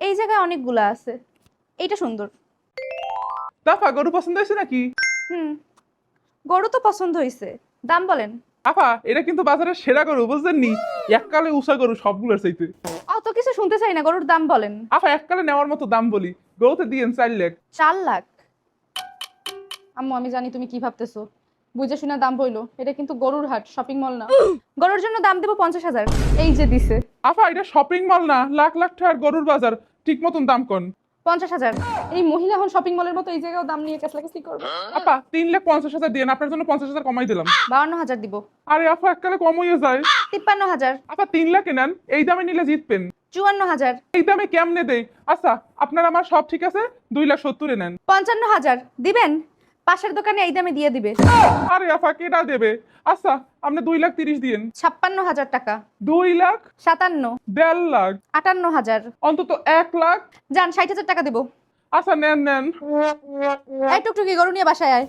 এই জায়গায় অনেকগুলা আছে, এইটা সুন্দর। তাফা গরু পছন্দ হয়েছে নাকি? হুম, গরু তো পছন্দ হয়েছে, দাম বলেন। আপা এটা কিন্তু বাজারের সেরা গরু, বুঝলেন নি? এককালে উষা গরু সবগুলোর চাইতে। অত কিছু শুনতে চাই না, গরুর দাম বলেন। আপা এককালে নেওয়ার মতো দাম বলি, গরুতে দিয়েন 4 লাখ। 4 লাখ? আম্মু আমি জানি তুমি কি ভাবতেছো, বুঝে শুনে দাম বইলো, এটা কিন্তু গরুর হাট, শপিং মল না। গরুর জন্য দাম দেবো 50,000। এই যে দিছে। আপা এটা শপিং মল না, লাখ লাখ টাকার গরুর বাজার, ঠিক মতন দাম কন। 50,000। এই মহিলা এখন শপিং মলের মতো এই জায়গাও দাম নিয়ে কেসলাকেসি করবে। আপা 3,50,000 দিয়ে আপনার জন্য 50,000 কমাই দিলাম। 52,000 দিব। আরে আপা এককালে কম হয়ে যায়। 53,000। আপা 3 লাখ নেন, এই দামে নিলে জিতবেন। 54,000। এই দামে কেমনে দেই? আচ্ছা আপনার আমার সব ঠিক আছে, 2,70,000 নেন। 55,000 দিবেন? পাশের দোকানে এই দামে দিয়ে দিবে। আরে আপা কেটা দেবে? আচ্ছা আপনি 2,30,000 দিয়েন। 56,000 টাকা। 2 লাখ, 57। 1.5 লাখ, 58,000। অন্তত 1 লাখ। যান 60,000 টাকা দিব। আচ্ছা নেন নেন। এই টুকটুকি গরু নিয়ে বাসায় আয়।